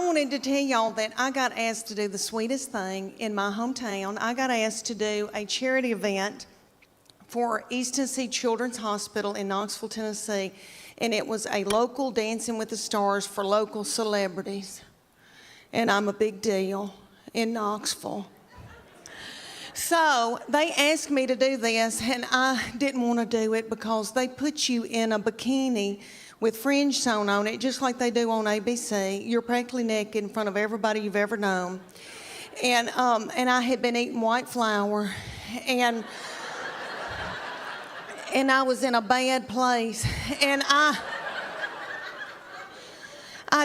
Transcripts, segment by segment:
I wanted to tell y'all that I got asked to do the sweetest thing in my hometown. I got asked to do a charity event for East Tennessee Children's Hospital in Knoxville, Tennessee, and it was a local Dancing with the Stars for local celebrities. And I'm a big deal in Knoxville. So they asked me to do this, and I didn't want to do it because they put you in a bikini with fringe sewn on it, just like they do on ABC. You're practically naked in front of everybody you've ever known. And I had been eating white flour, and I was in a bad place, and I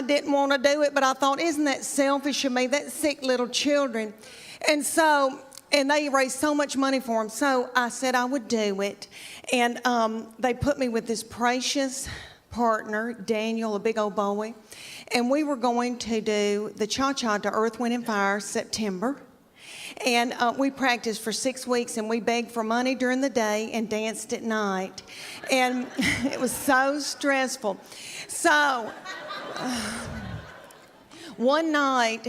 didn't want to do it, but I thought, isn't that selfish of me? That's sick little children. And they raised so much money for them, so I said I would do it. And they put me with this precious partner, Daniel, a big old boy, and we were going to do the cha-cha to Earth, Wind, and Fire September. And we practiced for 6 weeks, and we begged for money during the day and danced at night. And it was so stressful. So one night,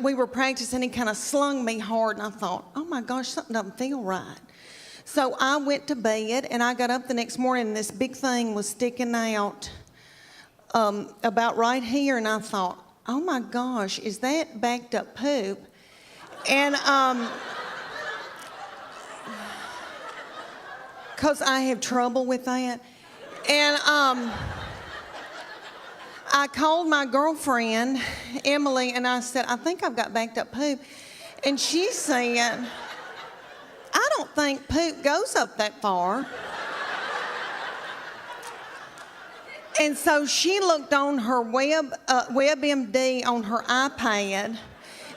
we were practicing, he kind of slung me hard, and I thought, oh my gosh, something doesn't feel right. So I went to bed, and I got up the next morning, and this big thing was sticking out about right here, and I thought, oh my gosh, is that backed up poop? And because I have trouble with that. And I called my girlfriend, Emily, and I said, I think I've got backed up poop. And she said, I don't think poop goes up that far. And so she looked on her WebMD on her iPad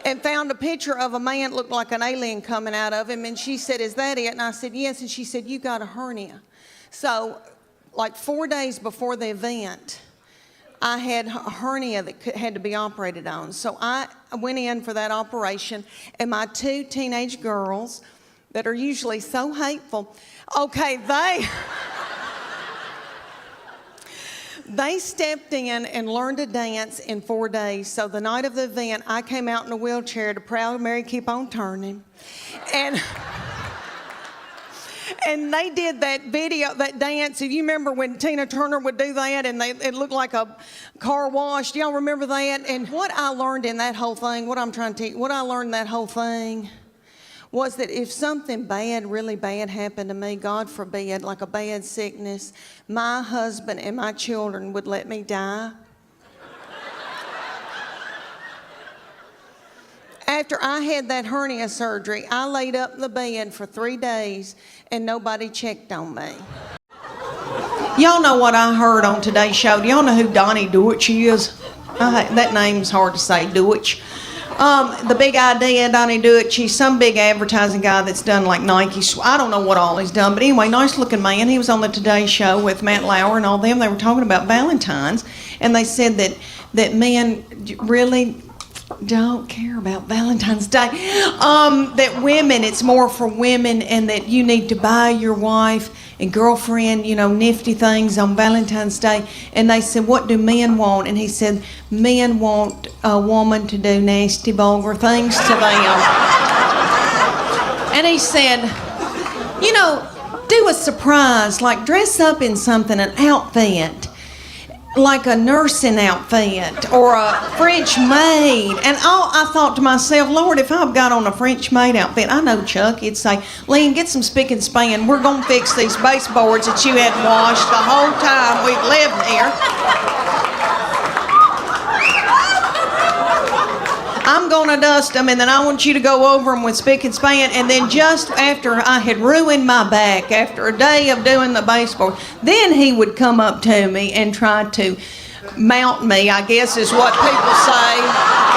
and found a picture of a man that looked like an alien coming out of him. And she said, is that it? And I said, yes. And she said, you got a hernia. So like 4 days before the event, I had a hernia that had to be operated on. So I went in for that operation, and my 2 teenage girls that are usually so hateful, okay, they stepped in and learned to dance in 4 days. So the night of the event, I came out in a wheelchair to Proud Mary Keep On Turning. And they did that video, that dance. If you remember when Tina Turner would do that and it looked like a car wash. Do y'all remember that? And what I learned in that whole thing, what I learned in that whole thing was that if something bad, really bad happened to me, God forbid, like a bad sickness, my husband and my children would let me die. After I had that hernia surgery, I laid up in the bed for 3 days and nobody checked on me. Y'all know what I heard on today's show. Do y'all know who Donnie Deutsch is? That name's hard to say, Deutsch. The big idea, Donnie Deutsch, he's some big advertising guy that's done like Nike. I don't know what all he's done, but anyway, nice looking man. He was on the Today Show with Matt Lauer and all them. They were talking about Valentine's, and they said that men really don't care about Valentine's Day. That women, it's more for women, and that you need to buy your wife and girlfriend, nifty things on Valentine's Day. And they said, what do men want? And he said, men want a woman to do nasty, vulgar things to them. And he said, do a surprise, like dress up in something, an outfit, like a nursing outfit or a French maid. And I thought to myself, Lord, if I've got on a French maid outfit, I know Chuck, it'd say, Leanne, get some spick and span. We're going to fix these baseboards that you hadn't washed the whole time we've lived here. I'm going to dust them, and then I want you to go over them with spick and span. And then just after I had ruined my back, after a day of doing the baseboard, then he would come up to me and try to mount me, I guess is what people say.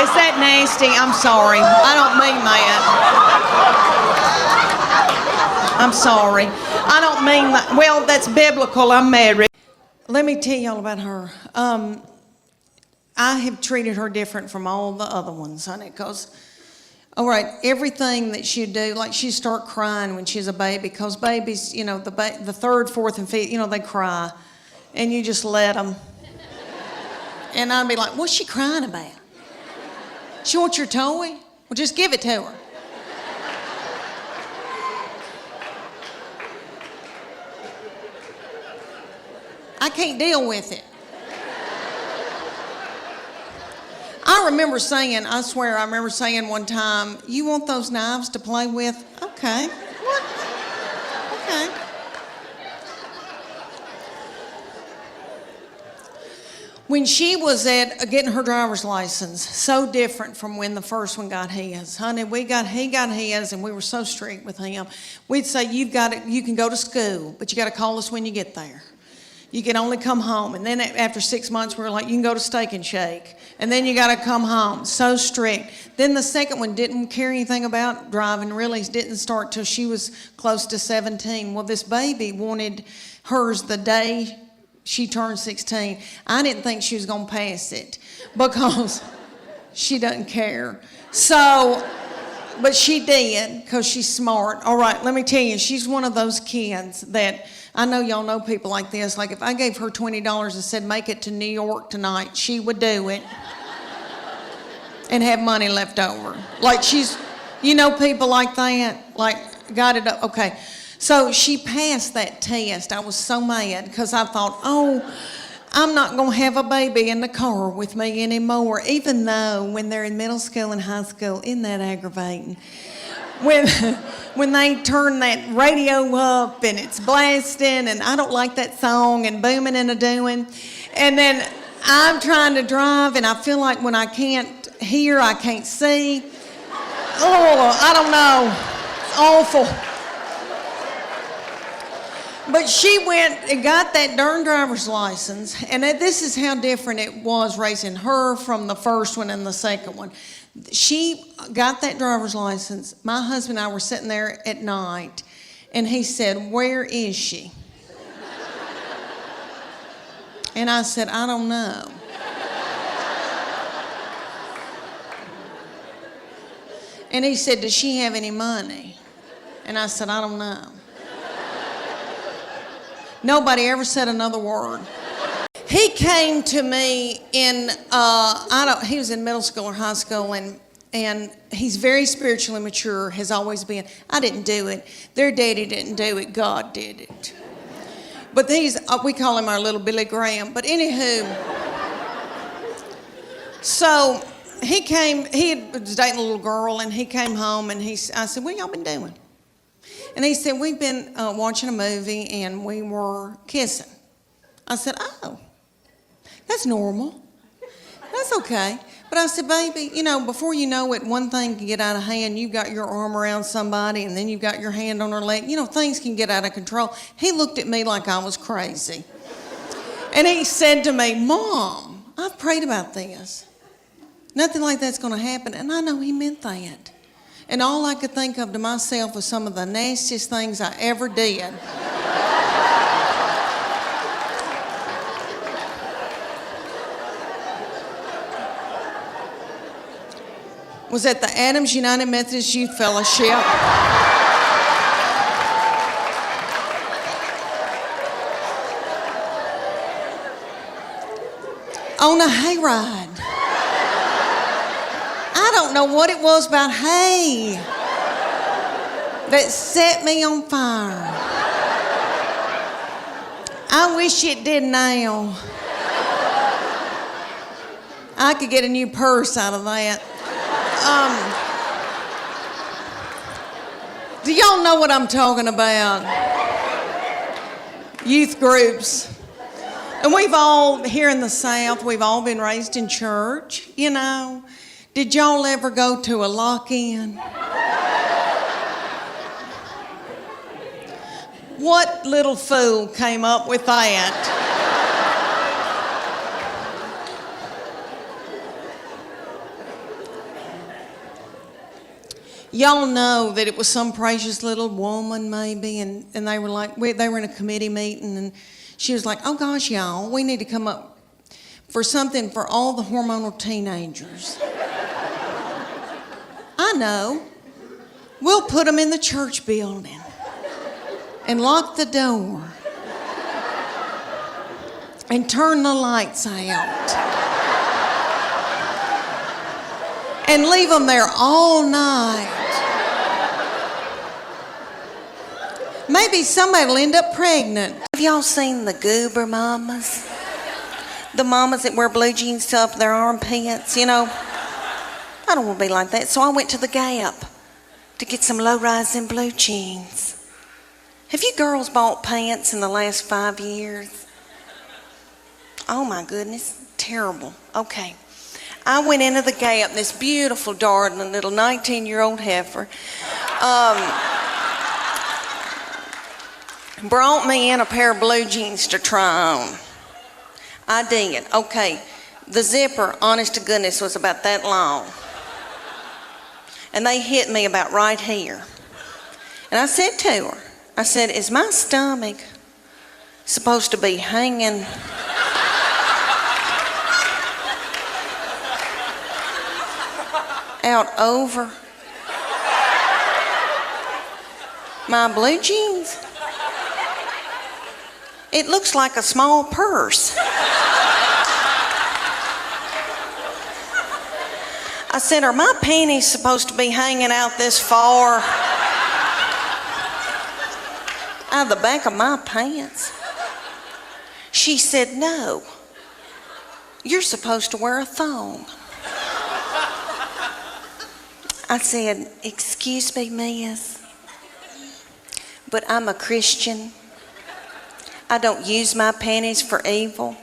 Is that nasty? I'm sorry. I don't mean that. I'm sorry. I don't mean that. Well, that's biblical. I'm married. Let me tell y'all about her. I have treated her different from all the other ones, honey, because, all right, everything that she'd do, like she'd start crying when she's a baby, because babies, the third, fourth, and fifth, they cry, and you just let them. And I'd be like, what's she crying about? She wants your toy? Well, just give it to her. I can't deal with it. I remember saying one time, you want those knives to play with? Okay. What? Okay. When she was getting her driver's license, so different from when the first one got his. Honey, he got his, and we were so strict with him. We'd say, you can go to school, but you got to call us when you get there. You can only come home. And then after 6 months, we were like, you can go to Steak and Shake. And then you got to come home. So strict. Then the second one didn't care anything about driving, really didn't start till she was close to 17. Well, this baby wanted hers the day she turned 16. I didn't think she was going to pass it because she doesn't care. So, but she did because she's smart. All right, let me tell you, she's one of those kids that, I know y'all know people like this. Like if I gave her $20 and said, make it to New York tonight, she would do it and have money left over. Like she's, people like that, like got it up. Okay. So she passed that test. I was so mad because I thought, I'm not going to have a baby in the car with me anymore, even though when they're in middle school and high school, isn't that aggravating? When they turn that radio up and it's blasting and I don't like that song and booming and a-doing. And then I'm trying to drive and I feel like when I can't hear, I can't see. Oh, I don't know. It's awful. But she went and got that darn driver's license, and this is how different it was raising her from the first one and the second one. She got that driver's license. My husband and I were sitting there at night, and he said, where is she? And I said, I don't know. And he said, does she have any money? And I said, I don't know. Nobody ever said another word. He came to me he was in middle school or high school, and he's very spiritually mature, has always been. I didn't do it. Their daddy didn't do it. God did it. But we call him our little Billy Graham. But anywho, so he was dating a little girl, and he came home, and I said, what y'all been doing? And he said, we've been watching a movie and we were kissing. I said, oh, that's normal. That's okay. But I said, baby, before you know it, one thing can get out of hand. You've got your arm around somebody and then you've got your hand on her leg. Things can get out of control. He looked at me like I was crazy. And he said to me, Mom, I've prayed about this. Nothing like that's going to happen. And I know he meant that. And all I could think of to myself was some of the nastiest things I ever did. Was at the Adams United Methodist Youth Fellowship. On a hayride. I don't know what it was about hay that set me on fire. I wish it did now. I could get a new purse out of that. Do y'all know what I'm talking about? Youth groups. And we've all, here in the South, we've all been raised in church, Did y'all ever go to a lock-in? What little fool came up with that? Y'all know that it was some precious little woman maybe, and they were like, they were in a committee meeting, and she was like, oh gosh, y'all, we need to come up for something for all the hormonal teenagers. I know. We'll put them in the church building and lock the door and turn the lights out. and leave them there all night. Maybe somebody will end up pregnant. Have y'all seen the goober mamas? The mamas that wear blue jeans to up their armpits, you know? I don't want to be like that, so I went to the Gap to get some low-rise in blue jeans. Have you girls bought pants in the last 5 years? Oh my goodness, terrible. Okay. I went into the Gap, this beautiful, darling little 19-year-old heifer. Brought me in a pair of blue jeans to try on. I did. Okay. The zipper, honest to goodness, was about that long. And they hit me about right here. And I said to her, I said, is my stomach supposed to be hanging out over my blue jeans? It looks like a small purse. I said, are my panties supposed to be hanging out this far? Out of the back of my pants? She said, no. You're supposed to wear a thong. I said, excuse me, miss, but I'm a Christian. I don't use my panties for evil.